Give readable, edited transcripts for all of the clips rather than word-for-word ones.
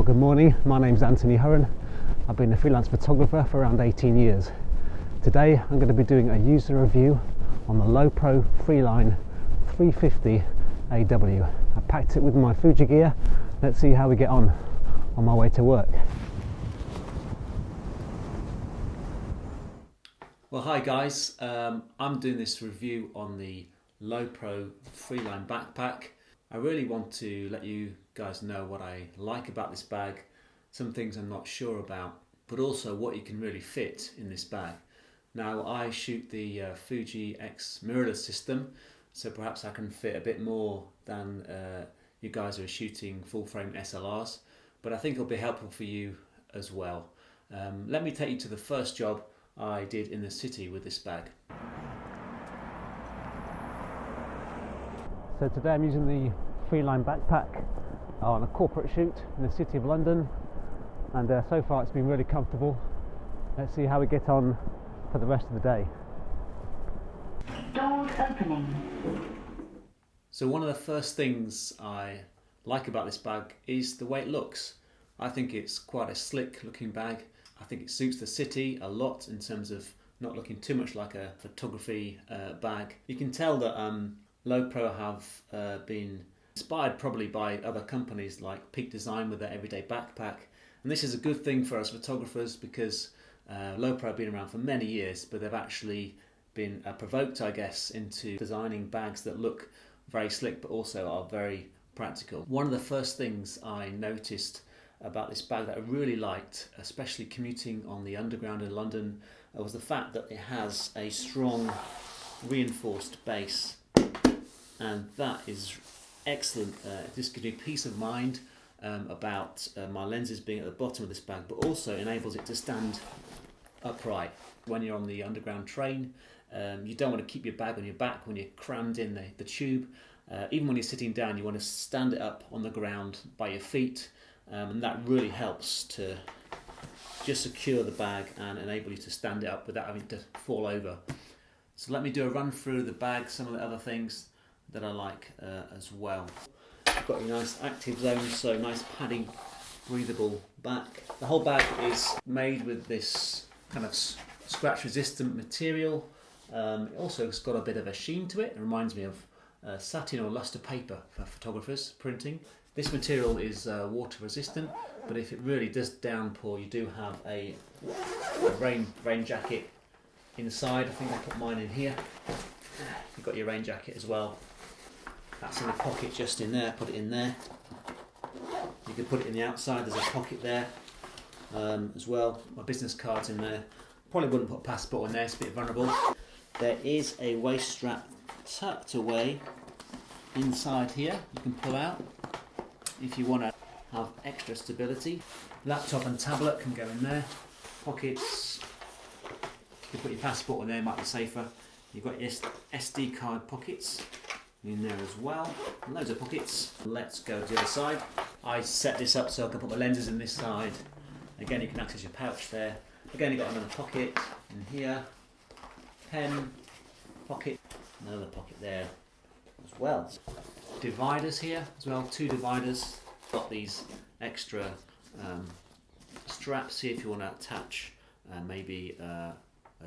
Well, good morning. My name's Anthony Hurren. I've been a freelance photographer for around 18 years. Today I'm going to be doing a user review on the Lowepro Freeline 350 AW. I packed it with my Fuji gear. Let's see how we get on my way to work. Well, hi guys, I'm doing this review on the Lowepro Freeline Backpack. I really want to let you guys know what I like about this bag, some things I'm not sure about, but also what you can really fit in this bag. Now, I shoot the Fuji X mirrorless system, so perhaps I can fit a bit more than you guys who are shooting full frame SLRs, but I think it'll be helpful for you as well. Let me take you to the first job I did in the city with this bag. So today I'm using the Freeline Backpack on a corporate shoot in the city of London, and so far it's been really comfortable. Let's see how we get on for the rest of the day. Doors opening. So one of the first things I like about this bag is the way it looks. I think it's quite a slick looking bag. I think it suits the city a lot in terms of not looking too much like a photography bag. You can tell that Lowepro have been inspired probably by other companies like Peak Design with their everyday backpack, and this is a good thing for us photographers because Lowepro have been around for many years, but they've actually been provoked, I guess, into designing bags that look very slick but also are very practical. One of the first things I noticed about this bag that I really liked, especially commuting on the underground in London, was the fact that it has a strong reinforced base, and that is excellent. This gives me peace of mind about my lenses being at the bottom of this bag, but also enables it to stand upright. When you're on the underground train, you don't want to keep your bag on your back when you're crammed in the tube. Even when you're sitting down, you want to stand it up on the ground by your feet, and that really helps to just secure the bag and enable you to stand it up without having to fall over. So let me do a run through the bag, some of the other things that I like as well. You've got your nice active zone, so nice padding, breathable back. The whole bag is made with this kind of scratch resistant material. It also has got a bit of a sheen to it. It reminds me of satin or luster paper for photographers printing. This material is water resistant, but if it really does downpour, you do have a rain jacket inside. I think I put mine in here. You've got your rain jacket as well. That's in a pocket just in there, put it in there. You can put it in the outside, there's a pocket there as well. My business card's in there. Probably wouldn't put a passport in there, it's a bit vulnerable. There is a waist strap tucked away inside here, you can pull out if you want to have extra stability. Laptop and tablet can go in there. Pockets, you can put your passport in there, might be safer. You've got your SD card pockets in there as well. Loads of pockets. Let's go to the other side. I set this up so I can put my lenses in this side. Again, you can access your pouch there. Again, you've got another pocket in here. Pen, pocket, another pocket there as well. Dividers here as well, 2 dividers. Got these extra straps here if you want to attach maybe a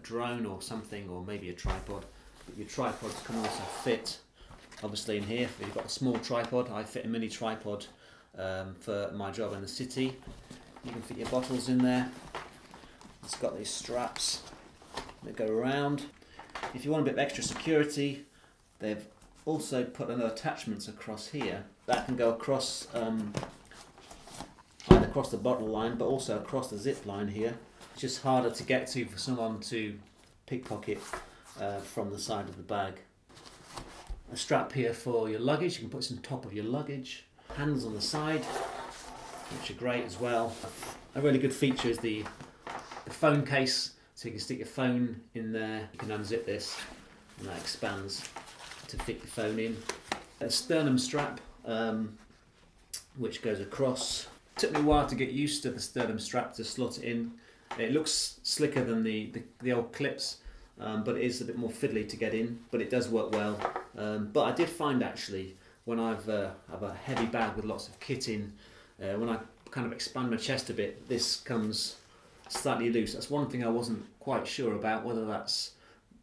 drone or something, or maybe a tripod. But your tripods can also fit obviously in here. If you've got a small tripod, I fit a mini tripod for my job in the city. You can fit your bottles in there. It's got these straps that go around. If you want a bit of extra security, they've also put another attachments across here that can go across either across the bottle line but also across the zip line here. It's just harder to get to for someone to pickpocket from the side of the bag. A strap here for your luggage, you can put this on top of your luggage. Handles on the side, which are great as well. A really good feature is the phone case, so you can stick your phone in there. You can unzip this and that expands to fit your phone in. A sternum strap which goes across. It took me a while to get used to the sternum strap to slot it in. It looks slicker than the old clips, but it is a bit more fiddly to get in, but it does work well. But I did find actually when I've have a heavy bag with lots of kit in, when I kind of expand my chest a bit, this comes slightly loose. That's one thing I wasn't quite sure about, whether that's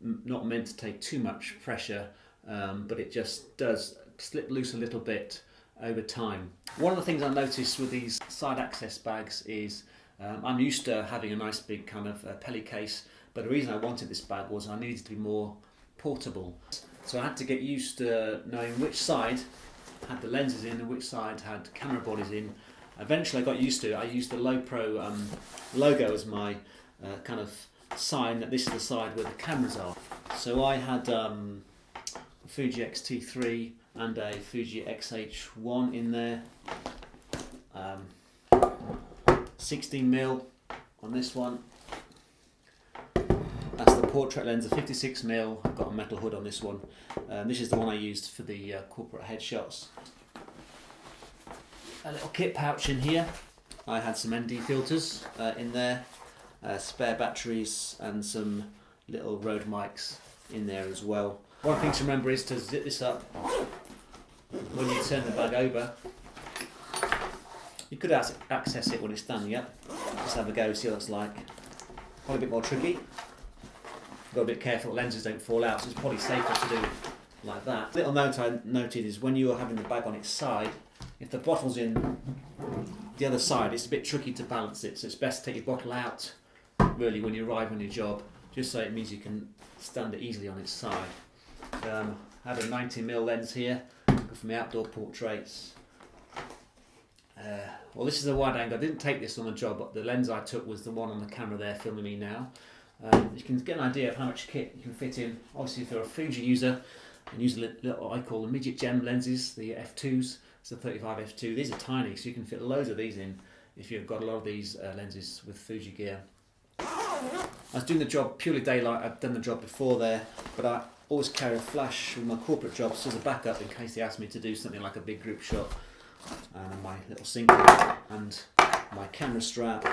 not meant to take too much pressure, but it just does slip loose a little bit over time. One of the things I noticed with these side access bags is I'm used to having a nice big kind of pelly case, but the reason I wanted this bag was I needed to be more portable. So I had to get used to knowing which side had the lenses in and which side had camera bodies in. Eventually I got used to it. I used the Lowepro logo as my kind of sign that this is the side where the cameras are. So I had a Fuji X-T3 and a Fuji X-H1 in there. 16mm on this one. That's the portrait lens, a 56mm. I've got a metal hood on this one. This is the one I used for the corporate headshots. A little kit pouch in here. I had some ND filters in there, spare batteries and some little Rode mics in there as well. One thing to remember is to zip this up when you turn the bag over. You could access it when it's standing up. Just have a go, see what it's like. Probably a bit more tricky. Got to be careful that lenses don't fall out, so it's probably safer to do like that. Little note I noted is when you're having the bag on its side, if the bottle's in the other side, it's a bit tricky to balance it, so it's best to take your bottle out really when you arrive on your job, just so it means you can stand it easily on its side. I had a 90mm lens here, good for my outdoor portraits. Well, this is a wide angle. I didn't take this on the job, but the lens I took was the one on the camera there filming me now. You can get an idea of how much kit you can fit in. Obviously, if you're a Fuji user and use the little I call the midget gem lenses, the F2s, it's a 35 F2. These are tiny, so you can fit loads of these in if you've got a lot of these lenses with Fuji gear. I was doing the job purely daylight. I'd done the job before there, but I always carry a flash with my corporate jobs as a backup in case they ask me to do something like a big group shot. And my little sync and my camera strap,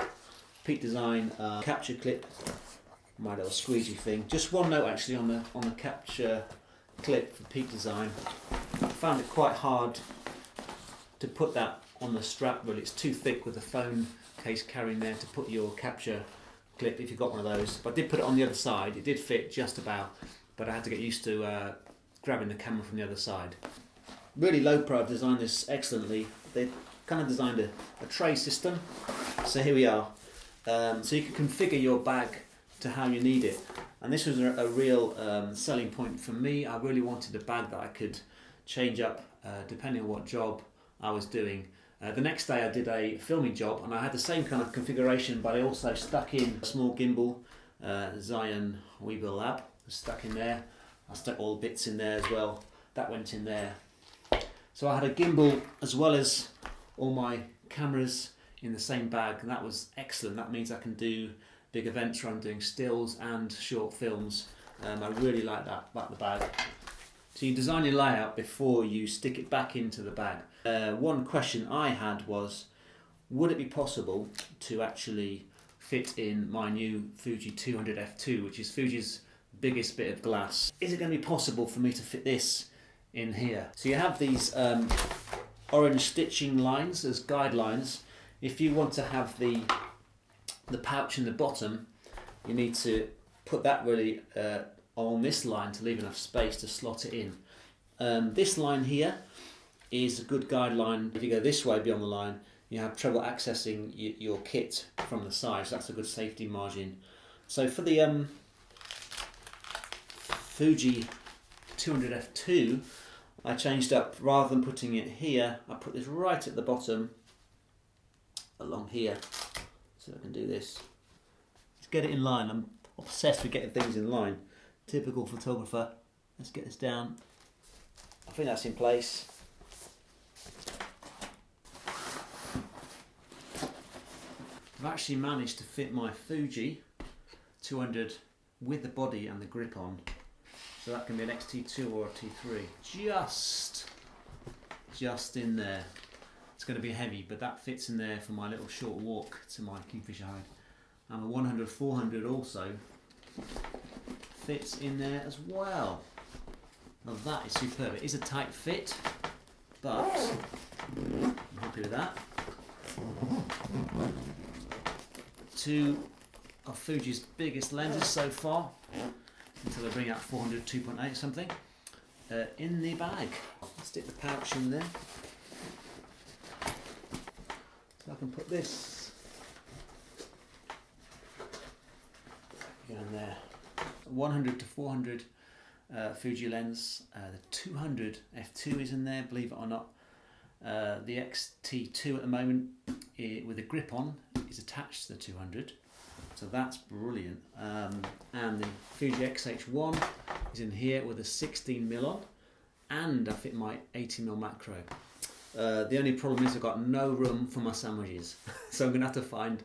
Peak Design capture clip, my little squeegee thing. Just one note actually on the capture clip for Peak Design. I found it quite hard to put that on the strap. Really, it's too thick with the phone case carrying there to put your capture clip if you've got one of those. But I did put it on the other side. It did fit just about, but I had to get used to grabbing the camera from the other side. Really, Lowepro have designed this excellently. They kind of designed a tray system. So here we are. So you can configure your bag to how you need it. And this was a real selling point for me. I really wanted a bag that I could change up depending on what job I was doing. The next day I did a filming job and I had the same kind of configuration, but I also stuck in a small gimbal, Zion Weebill Lab, stuck in there. I stuck all the bits in there as well. That went in there. So I had a gimbal as well as all my cameras in the same bag, and that was excellent. That means I can do big events where I'm doing stills and short films. I really like that about the bag. So you design your layout before you stick it back into the bag. One question I had was, would it be possible to actually fit in my new Fuji 200 F2, which is Fuji's biggest bit of glass? Is it going to be possible for me to fit this in here? So you have these orange stitching lines as guidelines. If you want to have the pouch in the bottom, you need to put that really on this line to leave enough space to slot it in. This line here is a good guideline. If you go this way beyond the line, you have trouble accessing your kit from the side, so that's a good safety margin. So for the Fuji 200 F2, I changed up, rather than putting it here, I put this right at the bottom, along here, so I can do this. Let's get it in line. I'm obsessed with getting things in line. Typical photographer. Let's get this down. I think that's in place. I've actually managed to fit my Fuji 200 with the body and the grip on. So that can be an XT2 or a T3. Just in there. It's going to be heavy, but that fits in there for my little short walk to my kingfisher hide. And the 100-400 also fits in there as well. Now that is superb. It is a tight fit, but I'm happy with that. two of Fuji's biggest lenses so far, until they bring out 400 2.8 something, in the bag. Stick the pouch in there. So I can put this in there. 100 to 400 Fuji lens. The 200 f2 is in there, believe it or not. The XT2 at the moment, with a grip on, is attached to the 200, so that's brilliant. And the Fuji XH1 is in here with a 16mm on, and I fit my 80mm macro. The only problem is I've got no room for my sandwiches, so I'm going to have to find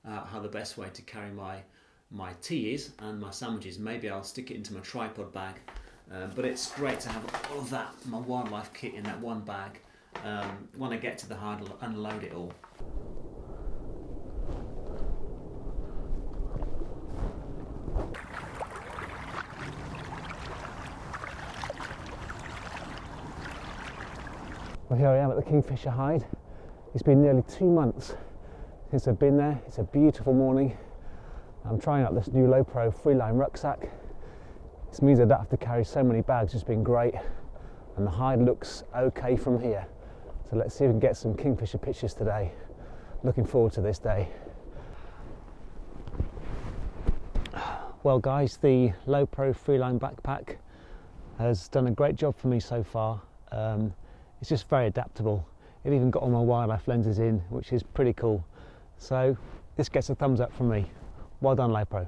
out how the best way to carry my tea is and my sandwiches. Maybe I'll stick it into my tripod bag, but it's great to have all of that, my wildlife kit, in that one bag. When I get to the hard, unload it all. Well, here I am at the Kingfisher Hide. It's been nearly 2 months since I've been there. It's a beautiful morning. I'm trying out this new Lowepro Freeline rucksack. This means I don't have to carry so many bags. It's been great, and the hide looks okay from here. So let's see if we can get some kingfisher pictures today. Looking forward to this day. Well guys, the Lowepro Freeline Backpack has done a great job for me so far. It's just very adaptable. It even got all my wildlife lenses in, which is pretty cool. So this gets a thumbs up from me. Well done, Lowepro.